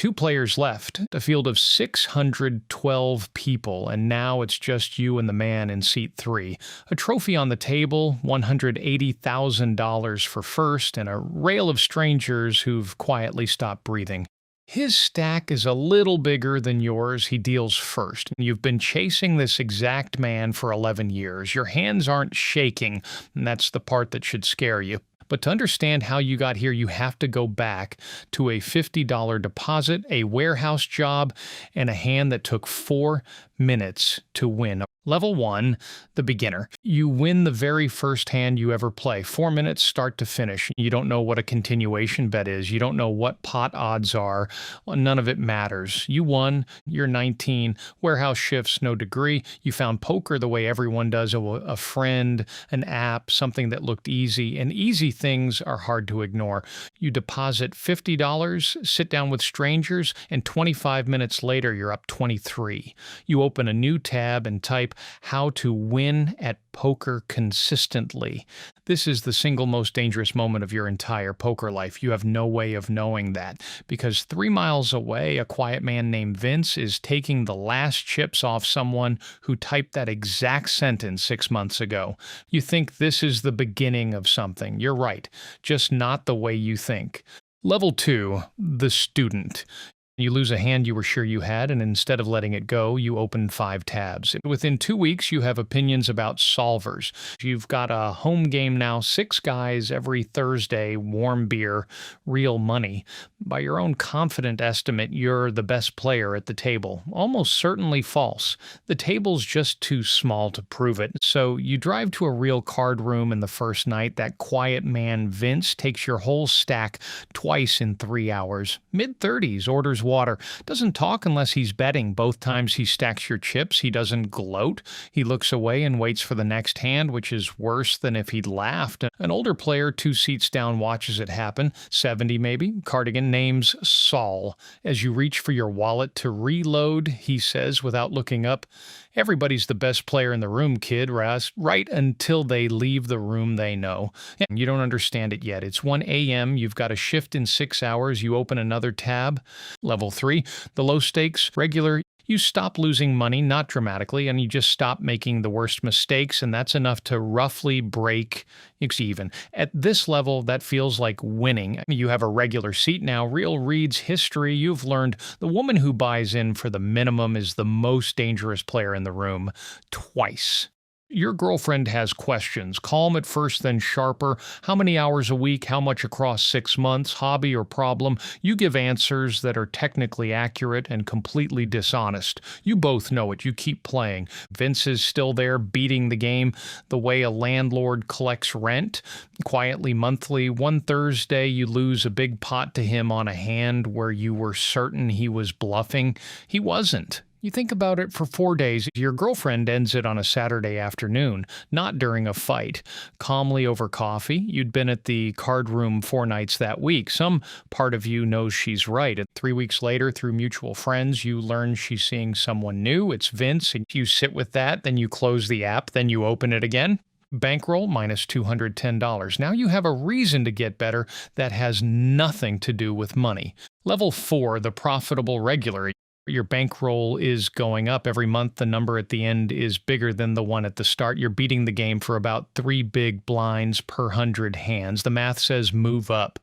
Two players left, a field of 612 people, and now it's just you and the man in seat 3. A trophy on the table, $180,000 for first, and a rail of strangers who've quietly stopped breathing. His stack is a little bigger than yours. He deals first. You've been chasing this exact man for 11 years. Your hands aren't shaking, and that's the part that should scare you. But to understand how you got here, you have to go back to a $50 deposit, a warehouse job, and a hand that took 4 minutes to win. Level 1, the beginner. You win the very first hand you ever play. 4 minutes start to finish. You don't know what a continuation bet is. You don't know what pot odds are. None of it matters. You won. You're 19. Warehouse shifts, no degree. You found poker the way everyone does. A friend, an app, something that looked easy. And easy things are hard to ignore. You deposit $50, sit down with strangers, and 25 minutes later, you're up 23. You open a new tab and type how to win at poker consistently. This is the single most dangerous moment of your entire poker life. You have no way of knowing that because 3 miles away, a quiet man named Vince is taking the last chips off someone who typed that exact sentence 6 months ago. You think this is the beginning of something. You're right, just not the way you think. Level 2, the student. You lose a hand you were sure you had, and instead of letting it go, you open 5 tabs. Within 2 weeks, you have opinions about solvers. You've got a home game now, 6 guys every Thursday, warm beer, real money. By your own confident estimate, you're the best player at the table. Almost certainly false. The table's just too small to prove it. So you drive to a real card room in the first night. That quiet man, Vince, takes your whole stack twice in 3 hours. Mid-30s, orders water. Doesn't talk unless he's betting. Both times he stacks your chips, he doesn't gloat. He looks away and waits for the next hand, which is worse than if he'd laughed. An older player 2 seats down watches it happen. 70 maybe. Cardigan names Saul. As you reach for your wallet to reload, he says without looking up, "Everybody's the best player in the room, kid," right until they leave the room they know. And you don't understand it yet. It's 1 a.m., you've got a shift in 6 hours, you open another tab. Level 3, the low stakes, regular. You stop losing money, not dramatically, and you just stop making the worst mistakes, and that's enough to roughly break even. At this level, that feels like winning. You have a regular seat now, real reads, history. You've learned the woman who buys in for the minimum is the most dangerous player in the room twice. Your girlfriend has questions. Calm at first, then sharper. How many hours a week? How much across 6 months? Hobby or problem? You give answers that are technically accurate and completely dishonest. You both know it. You keep playing. Vince is still there, beating the game the way a landlord collects rent. Quietly monthly. One Thursday, you lose a big pot to him on a hand where you were certain he was bluffing. He wasn't. You think about it for 4 days. Your girlfriend ends it on a Saturday afternoon, not during a fight. Calmly over coffee. You'd been at the card room 4 nights that week. Some part of you knows she's right. 3 weeks later, through mutual friends, you learn she's seeing someone new. It's Vince, and you sit with that. Then you close the app. Then you open it again. Bankroll minus $210. Now you have a reason to get better that has nothing to do with money. Level 4, the profitable regular. Your bankroll is going up every month. The number at the end is bigger than the one at the start. You're beating the game for about 3 big blinds per 100 hands. The math says move up.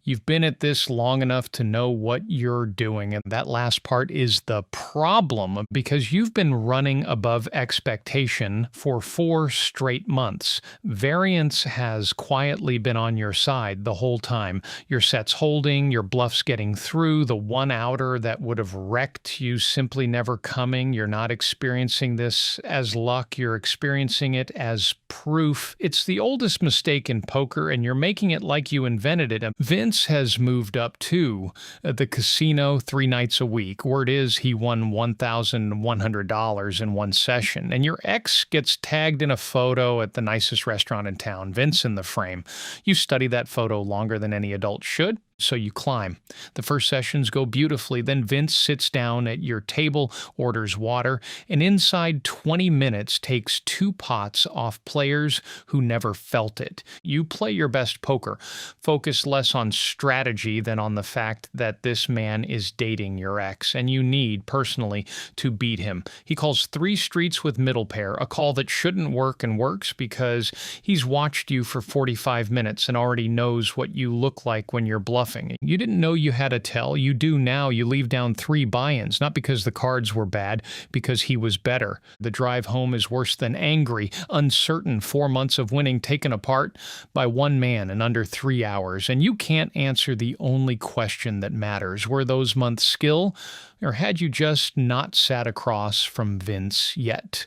You've been at this long enough to know what you're doing. And that last part is the problem because you've been running above expectation for 4 straight months. Variance has quietly been on your side the whole time. Your set's holding, your bluff's getting through, the one outer that would have wrecked you simply never coming. You're not experiencing this as luck. You're experiencing it as proof. It's the oldest mistake in poker, and you're making it like you invented it. Vince has moved up to the casino 3 nights a week. Word is he won $1,100 in one session, and your ex gets tagged in a photo at the nicest restaurant in town. Vince in the frame. You study that photo longer than any adult should. So you climb. The first sessions go beautifully. Then Vince sits down at your table, orders water, and inside 20 minutes takes 2 pots off players who never felt it. You play your best poker. Focus less on strategy than on the fact that this man is dating your ex, and you need, personally, to beat him. He calls 3 streets with middle pair, a call that shouldn't work and works because he's watched you for 45 minutes and already knows what you look like when you're bluffing. You didn't know you had a tell. You do now. You leave down 3 buy-ins, not because the cards were bad, because he was better. The drive home is worse than angry, uncertain 4 months of winning taken apart by one man in under 3 hours. And you can't answer the only question that matters. Were those months skill, or had you just not sat across from Vince yet?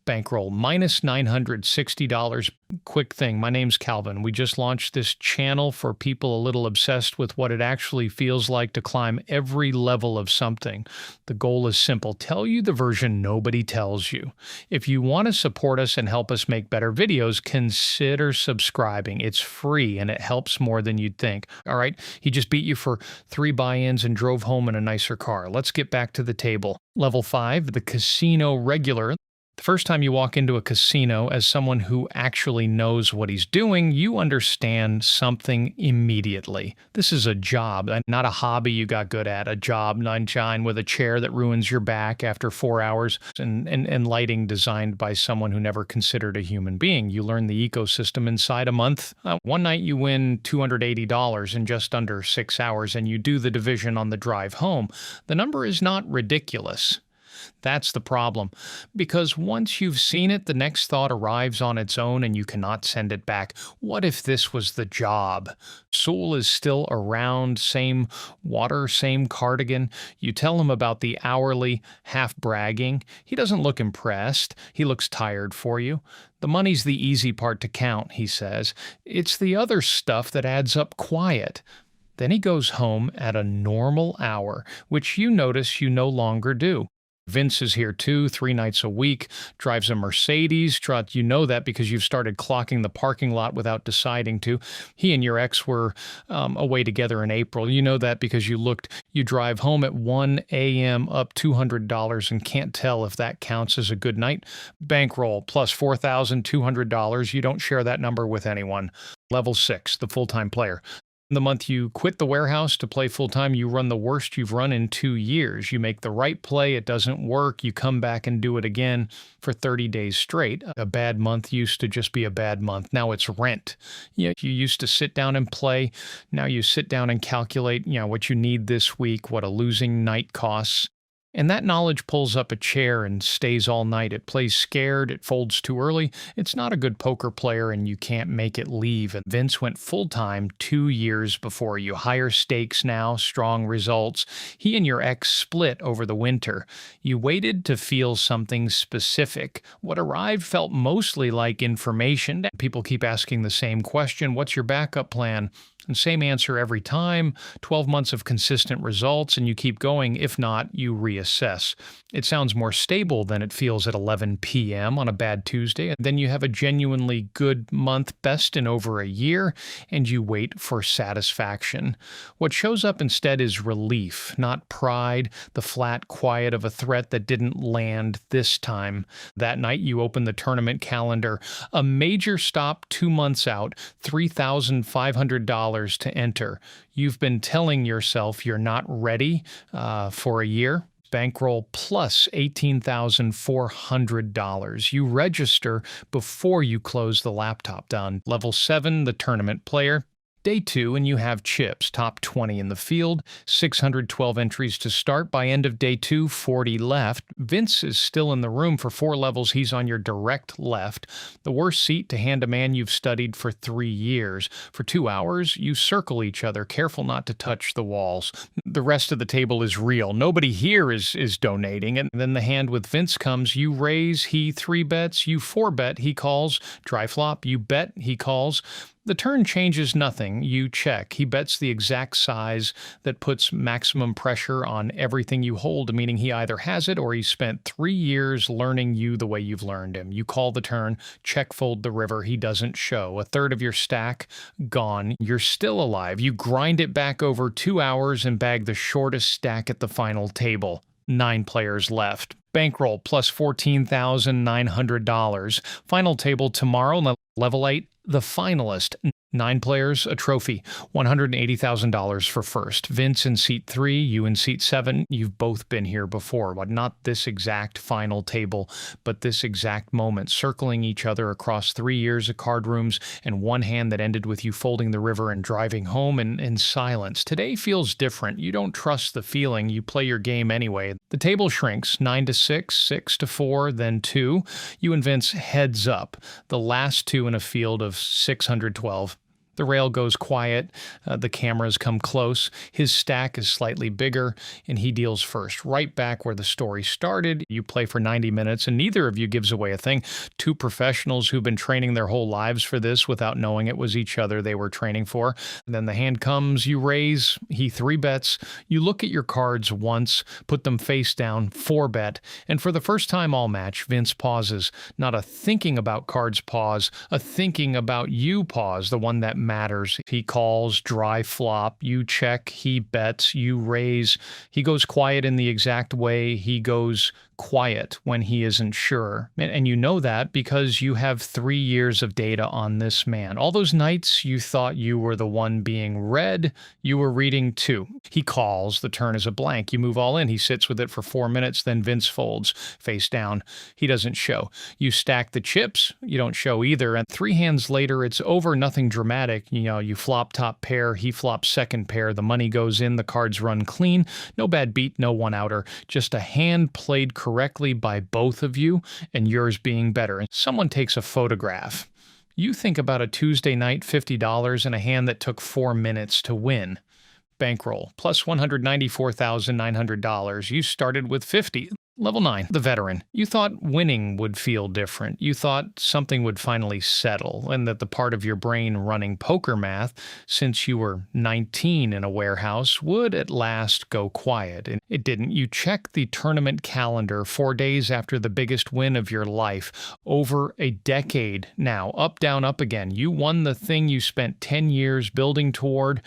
Bankroll, minus $960. Quick thing, my name's Calvin. We just launched this channel for people a little obsessed with what it actually feels like to climb every level of something. The goal is simple. Tell you the version nobody tells you. If you want to support us and help us make better videos, consider subscribing. It's free and it helps more than you'd think. All right, he just beat you for 3 buy-ins and drove home in a nicer car. Let's get back to the table. Level 5, the casino regular. The first time you walk into a casino as someone who actually knows what he's doing, you understand something immediately. This is a job, not a hobby you got good at, a job, nine-shine with a chair that ruins your back after 4 hours and lighting designed by someone who never considered a human being. You learn the ecosystem inside a month. One night you win $280 in just under 6 hours and you do the division on the drive home. The number is not ridiculous. That's the problem, because once you've seen it, the next thought arrives on its own and you cannot send it back. What if this was the job? Sewell is still around, same water, same cardigan. You tell him about the hourly, half bragging. He doesn't look impressed. He looks tired for you. The money's the easy part to count, he says. It's the other stuff that adds up quiet. Then he goes home at a normal hour, which you notice you no longer do. Vince is here too, 3 nights a week, drives a Mercedes. You know that because you've started clocking the parking lot without deciding to. He and your ex were away together in April. You know that because you drive home at 1 a.m. up $200 and can't tell if that counts as a good night. Bankroll plus $4,200. You don't share that number with anyone. Level 6, the full-time player. The month you quit the warehouse to play full-time, you run the worst you've run in 2 years. You make the right play, it doesn't work, you come back and do it again for 30 days straight. A bad month used to just be a bad month. Now it's rent. You used to sit down and play. Now you sit down and calculate, what you need this week, what a losing night costs. And that knowledge pulls up a chair and stays all night. It plays scared, it folds too early. It's not a good poker player and you can't make it leave. And Vince went full-time 2 years before you. Higher stakes now, strong results. He and your ex split over the winter. You waited to feel something specific. What arrived felt mostly like information. People keep asking the same question, what's your backup plan? And same answer every time, 12 months of consistent results, and you keep going. If not, you reassess. It sounds more stable than it feels at 11 p.m. on a bad Tuesday. And then you have a genuinely good month, best in over a year, and you wait for satisfaction. What shows up instead is relief, not pride, the flat quiet of a threat that didn't land this time. That night, you open the tournament calendar. A major stop 2 months out, $3,500 to enter. You've been telling yourself you're not ready for a year. Bankroll plus $18,400. You register before you close the laptop down. Level 7, the tournament player. Day 2, and you have chips, top 20 in the field, 612 entries to start. By end of day 2, 40 left. Vince is still in the room for 4 levels. He's on your direct left. The worst seat to hand a man you've studied for 3 years. For 2 hours, you circle each other, careful not to touch the walls. The rest of the table is real. Nobody here is donating. And then the hand with Vince comes. You raise, he 3 bets, you 4 bet, he calls. Dry flop, you bet, he calls. The turn changes nothing. You check. He bets the exact size that puts maximum pressure on everything you hold, meaning he either has it or he spent 3 years learning you the way you've learned him. You call the turn, check fold the river. He doesn't show. A third of your stack gone. You're still alive. You grind it back over 2 hours and bag the shortest stack at the final table. 9 players left. Bankroll plus $14,900. Final table tomorrow. Level 8, the finalist. 9 players, a trophy, $180,000 for first. Vince in seat 3, you in seat 7. You've both been here before, but not this exact final table, but this exact moment, circling each other across 3 years of card rooms and one hand that ended with you folding the river and driving home in silence. Today feels different. You don't trust the feeling. You play your game anyway. The table shrinks, 9 to 6, 6 to 4, then 2. You and Vince heads up, the last 2 in a field of 612. The rail goes quiet, the cameras come close, his stack is slightly bigger, and he deals first. Right back where the story started, you play for 90 minutes, and neither of you gives away a thing. 2 professionals who've been training their whole lives for this without knowing it was each other they were training for. And then the hand comes, you raise, he 3-bets, you look at your cards once, put them face down, 4-bet, and for the first time all match, Vince pauses. Not a thinking about cards pause, a thinking about you pause, the one that matters. He calls, dry flop, you check, he bets, you raise. He goes quiet in the exact way he goes quiet when he isn't sure. And you know that because you have 3 years of data on this man. All those nights you thought you were the one being read, you were reading too. He calls, the turn is a blank. You move all in. He sits with it for 4 minutes, then Vince folds, face down. He doesn't show. You stack the chips, you don't show either. And 3 hands later, it's over, nothing dramatic. You know, you flop top pair, he flops second pair, the money goes in, the cards run clean. No bad beat, no one-outer. Just a hand played correctly by both of you, and yours being better. And someone takes a photograph. You think about a Tuesday night $50 and a hand that took 4 minutes to win. Bankroll, plus $194,900. You started with 50. Level 9, the veteran. You thought winning would feel different. You thought something would finally settle, and that the part of your brain running poker math since you were 19 in a warehouse would at last go quiet. And it didn't. You checked the tournament calendar 4 days after the biggest win of your life. Over a decade now. Up, down, up again. You won the thing you spent 10 years building toward,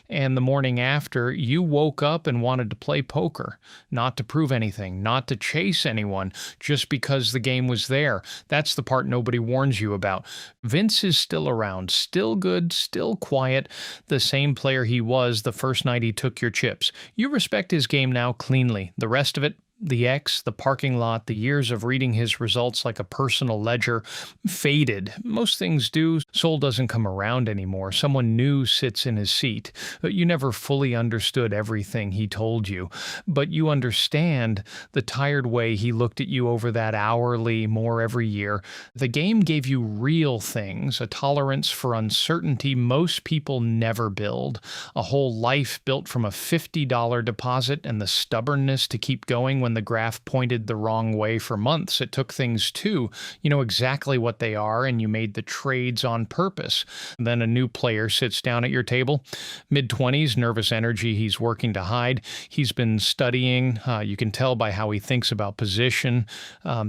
and the morning after, you woke up and wanted to play poker. Not to prove anything, not to chase anyone, just because the game was there. That's the part nobody warns you about. Vince is still around, still good, still quiet, the same player he was the first night he took your chips. You respect his game now cleanly. The rest of it, the X, the parking lot, the years of reading his results like a personal ledger, faded. Most things do. Soul doesn't come around anymore. Someone new sits in his seat. But you never fully understood everything he told you. But you understand the tired way he looked at you over that hourly, more every year. The game gave you real things, a tolerance for uncertainty most people never build, a whole life built from a $50 deposit and the stubbornness to keep going when the graph pointed the wrong way for months. It took things too. You know exactly what they are, and you made the trades on purpose. Then a new player sits down at your table. Mid-20s, nervous energy he's working to hide. He's been studying. You can tell by how he thinks about position.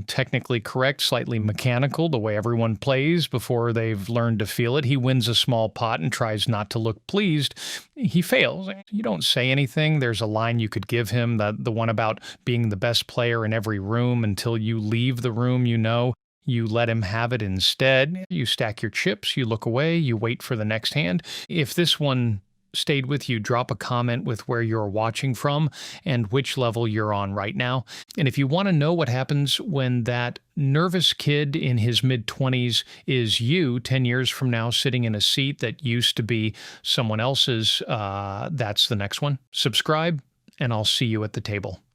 Technically correct, slightly mechanical, the way everyone plays before they've learned to feel it. He wins a small pot and tries not to look pleased. He fails. You don't say anything. There's a line you could give him, the one about being the best player in every room until you leave the room, you know. You let him have it instead. You stack your chips, you look away, you wait for the next hand. If this one stayed with you, drop a comment with where you're watching from and which level you're on right now. And if you want to know what happens when that nervous kid in his mid-20s is you 10 years from now sitting in a seat that used to be someone else's, that's the next one. Subscribe, and I'll see you at the table.